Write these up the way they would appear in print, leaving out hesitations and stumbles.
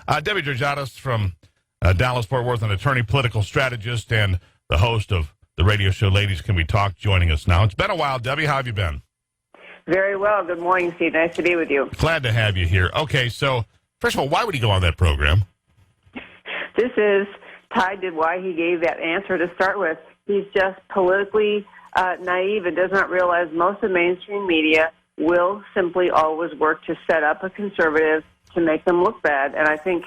Debbie Georgatos from Dallas-Fort Worth, an attorney, political strategist, and the host of the radio show Ladies Can We Talk, joining us now. It's been a while. Debbie, how have you been? Very well. Good morning, Steve. Nice to be with you. Glad to have you here. Okay, so first of all, why would he go on that program? This is tied to why he gave that answer to start with. He's just politically naive and does not realize most of mainstream media will simply always work to set up a conservative to make them look bad. And I think,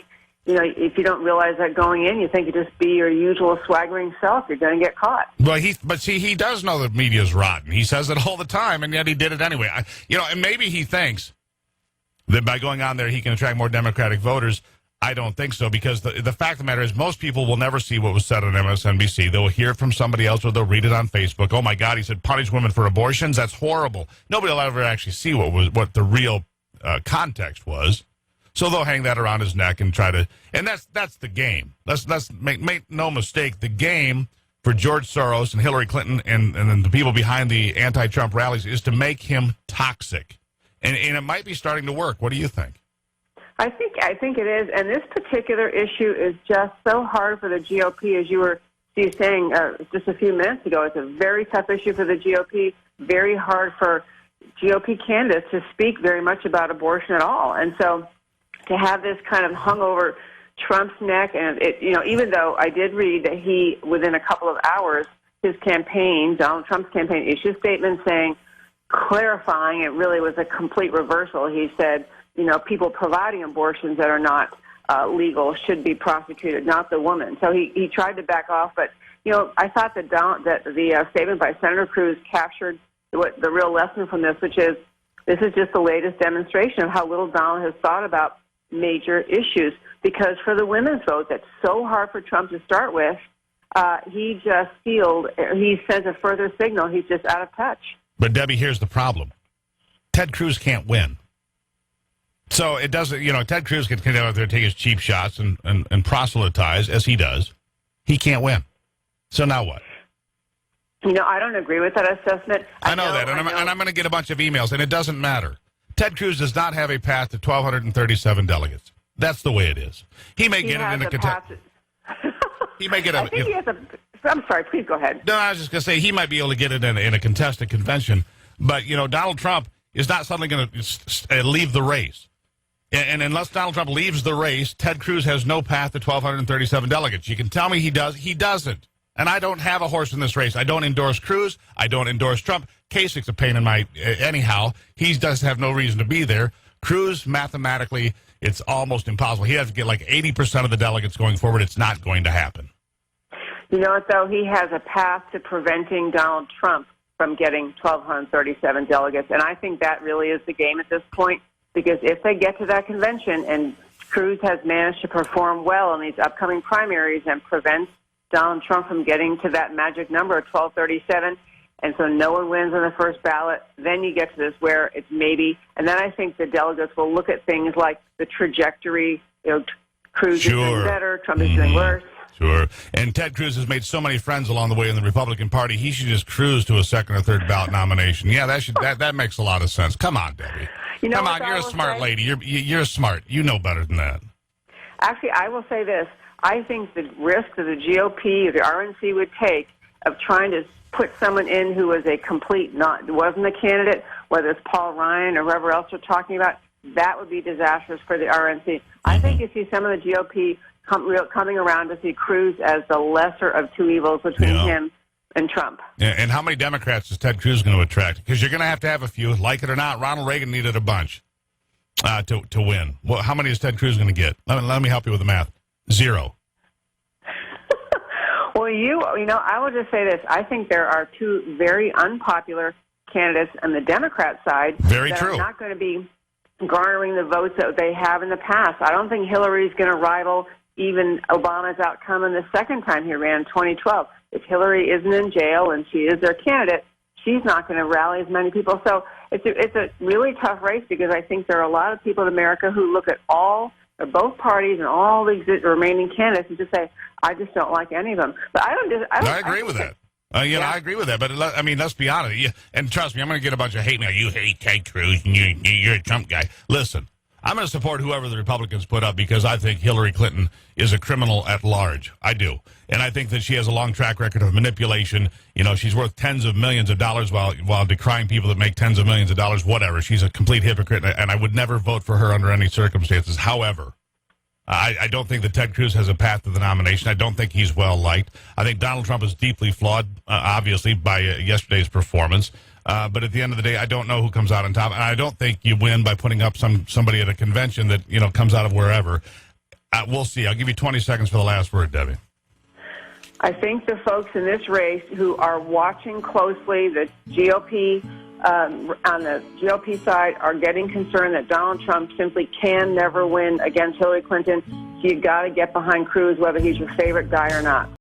if you don't realize that going in, you think you just be your usual swaggering self, you're going to get caught. Well, he does know that media's rotten. He says it all the time, and yet he did it anyway. And maybe he thinks that by going on there he can attract more Democratic voters. I don't think so, because the fact of the matter is most people will never see what was said on MSNBC. They'll hear it from somebody else, or they'll read it on Facebook. Oh, my God, he said punish women for abortions? That's horrible. Nobody will ever actually see what the real context was. So they'll hang that around his neck and try to, and that's the game. Let's make no mistake. The game for George Soros and Hillary Clinton and then the people behind the anti-Trump rallies is to make him toxic, and it might be starting to work. What do you think? I think it is, and this particular issue is just so hard for the GOP, as you were saying just a few minutes ago. It's a very tough issue for the GOP. Very hard for GOP candidates to speak very much about abortion at all, and so to have this kind of hung over Trump's neck, and even though I did read that he, within a couple of hours, his campaign, Donald Trump's campaign, issued a statement clarifying it really was a complete reversal. He said, people providing abortions that are not legal should be prosecuted, not the woman. So he tried to back off, but I thought that the statement by Senator Cruz captured what the real lesson from this, which is this is just the latest demonstration of how little Donald has thought about major issues, because for the women's vote that's so hard for Trump to start with, he sends a further signal. He's just out of touch. But Debbie, here's the problem. Ted Cruz can't win. So it doesn't, Ted Cruz can come out there and take his cheap shots and proselytize as he does. He can't win. So now what? I don't agree with that assessment. I know that, and I'm going to get a bunch of emails, and it doesn't matter. Ted Cruz does not have a path to 1,237 delegates. That's the way it is. He may get it in a contest. He may get a. I think he has a. I'm sorry. Please go ahead. No, I was just going to say he might be able to get it in a contested convention, but Donald Trump is not suddenly going to leave the race. And unless Donald Trump leaves the race, Ted Cruz has no path to 1,237 delegates. You can tell me he does. He doesn't. And I don't have a horse in this race. I don't endorse Cruz. I don't endorse Trump. Kasich's a pain in my... anyhow, he does have no reason to be there. Cruz, mathematically, it's almost impossible. He has to get like 80% of the delegates going forward. It's not going to happen. You know what, though? He has a path to preventing Donald Trump from getting 1,237 delegates. And I think that really is the game at this point, because if they get to that convention and Cruz has managed to perform well in these upcoming primaries and prevents Donald Trump from getting to that magic number of 1,237, and so no one wins on the first ballot, then you get to this where it's maybe, and then I think the delegates will look at things like the trajectory, Cruz is doing better, Trump is doing worse. Sure. And Ted Cruz has made so many friends along the way in the Republican Party, he should just cruise to a second or third ballot nomination. Yeah, that makes a lot of sense. Come on, Debbie. Come on, you're a smart lady. You're smart. You know better than that. Actually, I will say this. I think the risk that the GOP or the RNC would take of trying to put someone in who was wasn't a candidate, whether it's Paul Ryan or whoever else we're talking about, that would be disastrous for the RNC. I think you see some of the GOP coming around to see Cruz as the lesser of two evils between him and Trump. Yeah, and how many Democrats is Ted Cruz going to attract? Because you're going to have a few, like it or not. Ronald Reagan needed a bunch to win. Well, how many is Ted Cruz going to get? Let me help you with the math. 0. Well, I will just say this. I think there are two very unpopular candidates on the Democrat side that are not going to be garnering the votes that they have in the past. I don't think Hillary's going to rival even Obama's outcome in the second time he ran in 2012. If Hillary isn't in jail and she is their candidate, she's not going to rally as many people. So it's a really tough race, because I think there are a lot of people in America who look at both parties and all the remaining candidates and just say, I just don't like any of them. But I agree with that. I agree with that. But let's be honest. And trust me, I'm going to get a bunch of hate mail. You hate Ted Cruz and you're a Trump guy. Listen, I'm going to support whoever the Republicans put up because I think Hillary Clinton is a criminal at large. I do. And I think that she has a long track record of manipulation. You know, she's worth tens of millions of dollars while decrying people that make tens of millions of dollars, whatever. She's a complete hypocrite, and I would never vote for her under any circumstances. However, I don't think that Ted Cruz has a path to the nomination. I don't think he's well liked. I think Donald Trump is deeply flawed, obviously, by yesterday's performance. But at the end of the day, I don't know who comes out on top. And I don't think you win by putting up somebody at a convention that, you know, comes out of wherever. We'll see. I'll give you 20 seconds for the last word, Debbie. I think the folks in this race who are watching closely the GOP, on the GOP side, are getting concerned that Donald Trump simply can never win against Hillary Clinton. So you've got to get behind Cruz, whether he's your favorite guy or not.